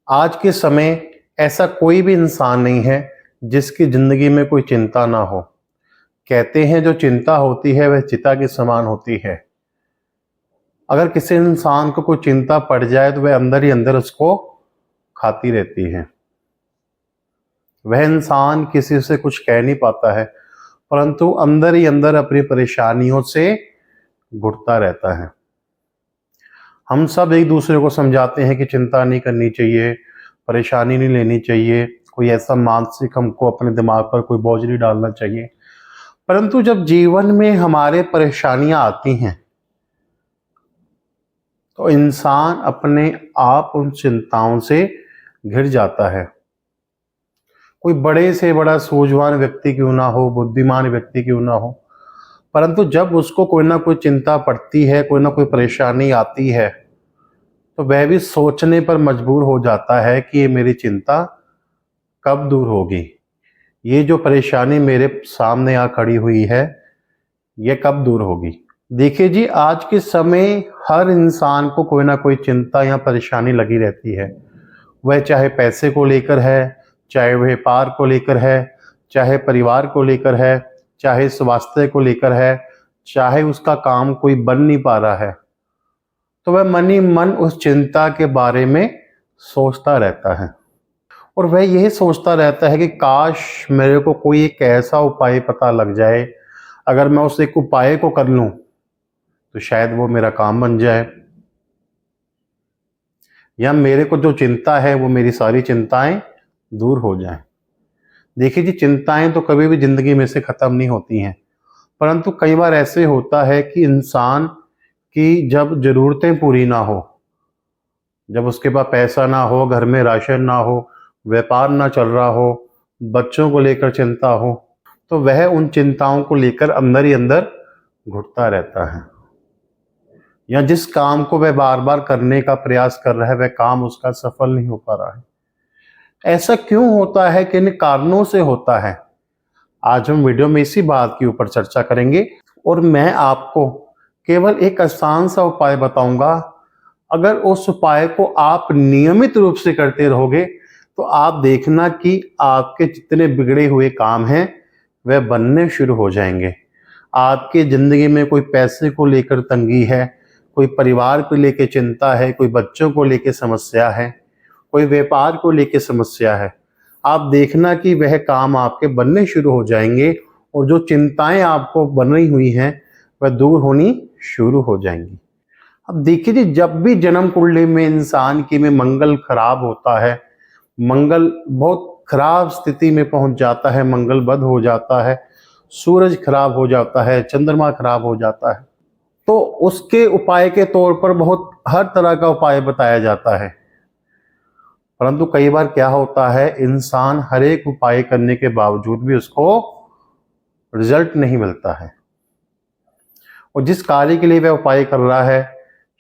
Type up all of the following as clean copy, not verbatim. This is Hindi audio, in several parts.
आज के समय ऐसा कोई भी इंसान नहीं है जिसकी जिंदगी में कोई चिंता ना हो। कहते हैं जो चिंता होती है वह चिता के समान होती है। अगर किसी इंसान को कोई चिंता पड़ जाए तो वह अंदर ही अंदर उसको खाती रहती है। वह इंसान किसी से कुछ कह नहीं पाता है, परंतु अंदर ही अंदर अपनी परेशानियों से घुटता रहता है। हम सब एक दूसरे को समझाते हैं कि चिंता नहीं करनी चाहिए, परेशानी नहीं लेनी चाहिए, कोई ऐसा मानसिक हमको अपने दिमाग पर कोई बोझ नहीं डालना चाहिए। परंतु जब जीवन में हमारे परेशानियां आती हैं तो इंसान अपने आप उन चिंताओं से घिर जाता है। कोई बड़े से बड़ा सूझवान व्यक्ति क्यों ना हो, बुद्धिमान व्यक्ति क्यों ना हो, परंतु जब उसको कोई ना कोई चिंता पड़ती है, कोई ना कोई परेशानी आती है, तो वह भी सोचने पर मजबूर हो जाता है कि ये मेरी चिंता कब दूर होगी, ये जो परेशानी मेरे सामने आ खड़ी हुई है ये कब दूर होगी। देखिए जी, आज के समय हर इंसान को कोई ना कोई चिंता या परेशानी लगी रहती है। वह चाहे पैसे को लेकर है, चाहे व्यापार को लेकर है, चाहे परिवार को लेकर है, चाहे स्वास्थ्य को लेकर है, चाहे उसका काम कोई बन नहीं पा रहा है, तो वह मन ही मन उस चिंता के बारे में सोचता रहता है। और वह यही सोचता रहता है कि काश मेरे को कोई एक ऐसा उपाय पता लग जाए, अगर मैं उस एक उपाय को कर लूं तो शायद वो मेरा काम बन जाए, या मेरे को जो चिंता है वो मेरी सारी चिंताएं दूर हो जाएं। देखिए जी, चिंताएं तो कभी भी जिंदगी में से खत्म नहीं होती हैं, परंतु कई बार ऐसे होता है कि इंसान की जब जरूरतें पूरी ना हो, जब उसके पास पैसा ना हो, घर में राशन ना हो, व्यापार ना चल रहा हो, बच्चों को लेकर चिंता हो, तो वह उन चिंताओं को लेकर अंदर ही अंदर घुटता रहता है। या जिस काम को वह बार बार करने का प्रयास कर रहा है वह काम उसका सफल नहीं हो पा रहा है। ऐसा क्यों होता है, किन कारणों से होता है, आज हम वीडियो में इसी बात के ऊपर चर्चा करेंगे। और मैं आपको केवल एक आसान सा उपाय बताऊंगा। अगर उस उपाय को आप नियमित रूप से करते रहोगे तो आप देखना कि आपके जितने बिगड़े हुए काम हैं वह बनने शुरू हो जाएंगे। आपकी जिंदगी में कोई पैसे को लेकर तंगी है, कोई परिवार को लेकर चिंता है, कोई बच्चों को लेकर समस्या है, कोई व्यापार को लेकर समस्या है, आप देखना कि वह काम आपके बनने शुरू हो जाएंगे और जो चिंताएं आपको बन रही हुई हैं वह दूर होनी शुरू हो जाएंगी। अब देखिए जी, जब भी जन्म कुंडली में इंसान की में मंगल खराब होता है, मंगल बहुत खराब स्थिति में पहुंच जाता है, मंगल बद हो जाता है, सूरज खराब हो जाता है, चंद्रमा खराब हो जाता है, तो उसके उपाय के तौर पर बहुत हर तरह का उपाय बताया जाता है। परंतु कई बार क्या होता है, इंसान हर एक उपाय करने के बावजूद भी उसको रिजल्ट नहीं मिलता है, और जिस कार्य के लिए वह उपाय कर रहा है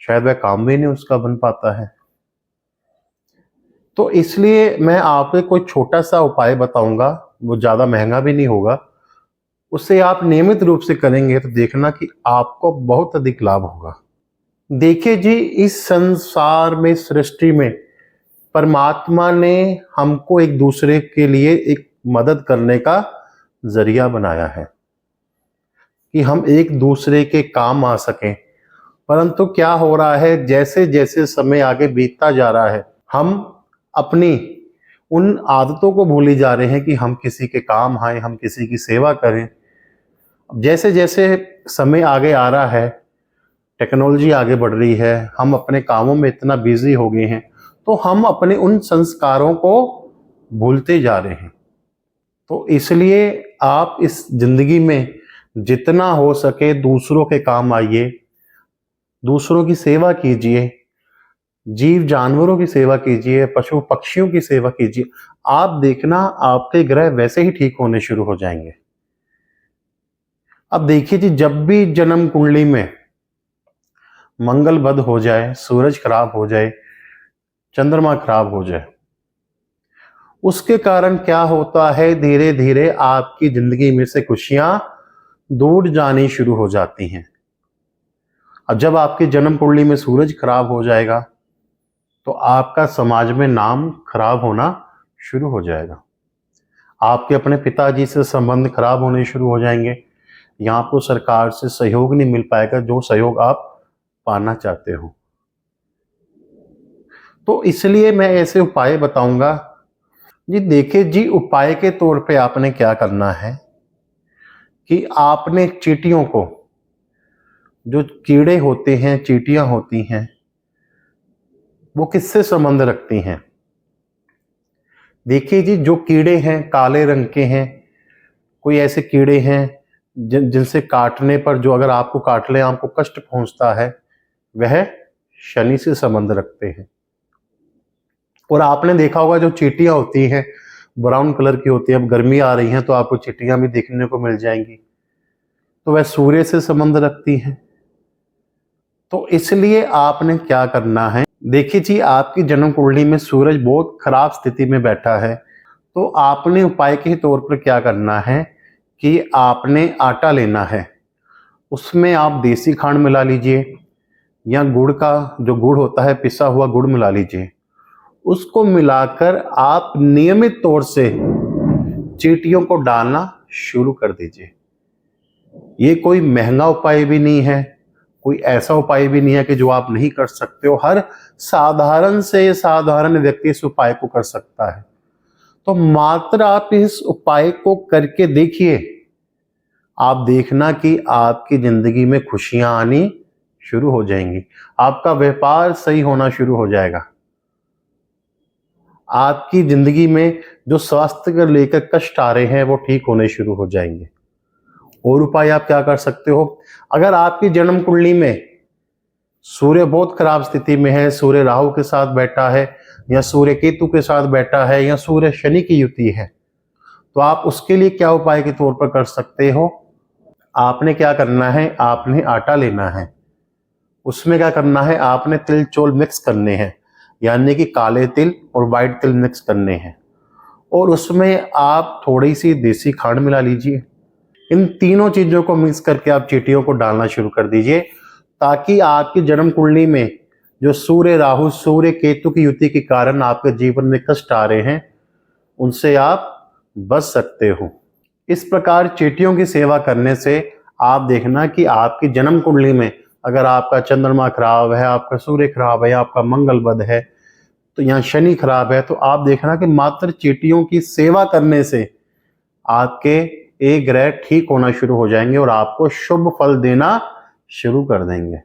शायद वह काम भी नहीं उसका बन पाता है। तो इसलिए मैं आपको कोई छोटा सा उपाय बताऊंगा, वो ज्यादा महंगा भी नहीं होगा, उससे आप नियमित रूप से करेंगे तो देखना कि आपको बहुत अधिक लाभ होगा। देखिए जी, इस संसार में, सृष्टि में परमात्मा ने हमको एक दूसरे के लिए एक मदद करने का जरिया बनाया है कि हम एक दूसरे के काम आ सकें। परंतु क्या हो रहा है, जैसे जैसे समय आगे बीतता जा रहा है हम अपनी उन आदतों को भूली जा रहे हैं कि हम किसी के काम आए, हम किसी की सेवा करें। जैसे जैसे समय आगे आ रहा है, टेक्नोलॉजी आगे बढ़ रही है, हम अपने कामों में इतना बिजी हो गए हैं, तो हम अपने उन संस्कारों को भूलते जा रहे हैं। तो इसलिए आप इस जिंदगी में जितना हो सके दूसरों के काम आइए, दूसरों की सेवा कीजिए, जीव जानवरों की सेवा कीजिए, पशु पक्षियों की सेवा कीजिए। आप देखना आपके ग्रह वैसे ही ठीक होने शुरू हो जाएंगे। अब देखिए जी, जब भी जन्म कुंडली में मंगल बद हो जाए, सूरज खराब हो जाए, चंद्रमा खराब हो जाए, उसके कारण क्या होता है, धीरे धीरे आपकी जिंदगी में से खुशियां दूर जानी शुरू हो जाती हैं। अब जब आपकी जन्म कुंडली में सूरज खराब हो जाएगा तो आपका समाज में नाम खराब होना शुरू हो जाएगा। आपके अपने पिताजी से संबंध खराब होने शुरू हो जाएंगे, या आपको सरकार से सहयोग नहीं मिल पाएगा जो सहयोग आप पाना चाहते हो। तो इसलिए मैं ऐसे उपाय बताऊंगा जी। देखिए जी, उपाय के तौर पे आपने क्या करना है कि आपने चींटियों को, जो कीड़े होते हैं, चींटियां होती हैं, वो किससे संबंध रखती हैं? देखिए जी, जो कीड़े हैं काले रंग के हैं, कोई ऐसे कीड़े हैं जिनसे काटने पर, जो अगर आपको काट ले आपको कष्ट पहुंचता है, वह शनि से संबंध रखते हैं। और आपने देखा होगा जो चींटियां होती हैं ब्राउन कलर की होती है, अब गर्मी आ रही है तो आपको चींटियां भी देखने को मिल जाएंगी, तो वह सूर्य से संबंध रखती हैं। तो इसलिए आपने क्या करना है, देखिए जी, आपकी जन्म कुंडली में सूरज बहुत खराब स्थिति में बैठा है, तो आपने उपाय के तौर पर क्या करना है कि आपने आटा लेना है, उसमें आप देसी खांड मिला लीजिए, या गुड़ का जो गुड़ होता है पिसा हुआ गुड़ मिला लीजिए। उसको मिलाकर आप नियमित तौर से चींटियों को डालना शुरू कर दीजिए। ये कोई महंगा उपाय भी नहीं है, कोई ऐसा उपाय भी नहीं है कि जो आप नहीं कर सकते हो। हर साधारण से साधारण व्यक्ति इस उपाय को कर सकता है। तो मात्र आप इस उपाय को करके देखिए, आप देखना कि आपकी जिंदगी में खुशियां आनी शुरू हो जाएंगी, आपका व्यापार सही होना शुरू हो जाएगा, आपकी जिंदगी में जो स्वास्थ्य को लेकर कष्ट आ रहे हैं वो ठीक होने शुरू हो जाएंगे। और उपाय आप क्या कर सकते हो, अगर आपकी जन्म कुंडली में सूर्य बहुत खराब स्थिति में है, सूर्य राहु के साथ बैठा है, या सूर्य केतु के साथ बैठा है, या सूर्य शनि की युति है, तो आप उसके लिए क्या उपाय के तौर पर कर सकते हो। आपने क्या करना है, आपने आटा लेना है, उसमें क्या करना है, आपने तिल चौल मिक्स करने हैं, यानी कि काले तिल और व्हाइट तिल मिक्स करने हैं, और उसमें आप थोड़ी सी देसी खांड मिला लीजिए। इन तीनों चीजों को मिक्स करके आप चींटियों को डालना शुरू कर दीजिए, ताकि आपकी जन्म कुंडली में जो सूर्य राहु सूर्य केतु की युति के कारण आपके जीवन में कष्ट आ रहे हैं, उनसे आप बच सकते हो। इस प्रकार चींटियों की सेवा करने से आप देखना कि आपकी जन्म कुंडली में अगर आपका चंद्रमा खराब है, आपका सूर्य खराब है, आपका मंगल बद है, तो यहाँ शनि खराब है, तो आप देखना कि मात्र चींटियों की सेवा करने से आपके एक ग्रह ठीक होना शुरू हो जाएंगे और आपको शुभ फल देना शुरू कर देंगे।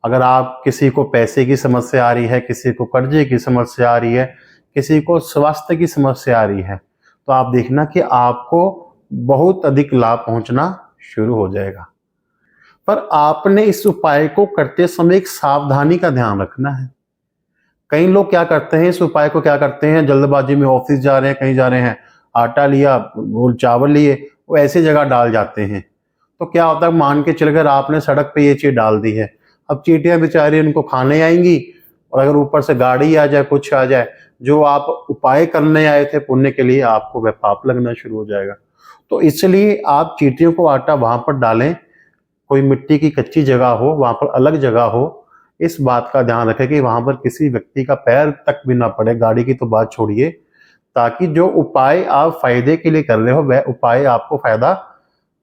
अगर आप किसी को पैसे की समस्या आ रही है, किसी को कर्जे की समस्या आ रही है, किसी को स्वास्थ्य की समस्या आ रही है, तो आप देखना कि आपको बहुत अधिक लाभ पहुंचना शुरू हो जाएगा। पर आपने इस उपाय को करते समय एक सावधानी का ध्यान रखना है। कई लोग क्या करते हैं, इस उपाय को क्या करते हैं, जल्दबाजी में ऑफिस जा रहे हैं, कहीं जा रहे हैं, आटा लिया और चावल लिए, वो ऐसी जगह डाल जाते हैं। तो क्या होता है, मान के चलकर आपने सड़क पे ये चीज डाल दी है, अब चींटियां बेचारी उनको खाने आएंगी, और अगर ऊपर से गाड़ी आ जाए, कुछ आ जाए, जो आप उपाय करने आए थे पुण्य के लिए, आपको वह पाप लगना शुरू हो जाएगा। तो इसलिए आप चींटियों को आटा वहां पर डालें, कोई मिट्टी की कच्ची जगह हो, वहां पर अलग जगह हो। इस बात का ध्यान रखें कि वहां पर किसी व्यक्ति का पैर तक भी ना पड़े, गाड़ी की तो बात छोड़िए, ताकि जो उपाय आप फायदे के लिए कर रहे हो वह उपाय आपको फायदा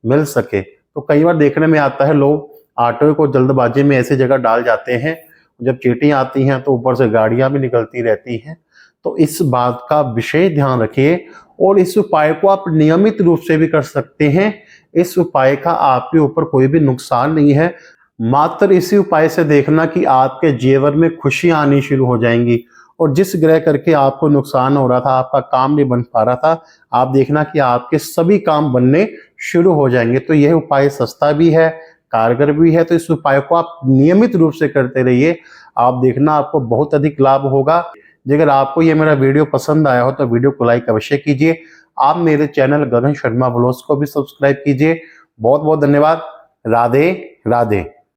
मिल सके। तो कई बार देखने में आता है, लोग आटे को जल्दबाजी में ऐसी जगह डाल जाते हैं, जब चींटियां आती हैं तो ऊपर से गाड़ियां भी निकलती रहती हैं। तो इस बात का विशेष ध्यान रखिए, और इस उपाय को आप नियमित रूप से भी कर सकते हैं। इस उपाय का आपके ऊपर कोई भी नुकसान नहीं है, मात्र इसी उपाय से देखना कि आपके जीवन में खुशियां आनी शुरू हो जाएंगी, और जिस ग्रह करके आपको नुकसान हो रहा था, आपका काम नहीं बन पा रहा था, आप देखना कि आपके सभी काम बनने शुरू हो जाएंगे। तो यह उपाय सस्ता भी है, कारगर भी है, तो इस उपाय को आप नियमित रूप से करते रहिए, आप देखना आपको बहुत अधिक लाभ होगा। अगर आपको ये मेरा वीडियो पसंद आया हो तो वीडियो को लाइक अवश्य कीजिए। आप मेरे चैनल गगन शर्मा ब्लॉग्स को भी सब्सक्राइब कीजिए। बहुत बहुत धन्यवाद। राधे राधे।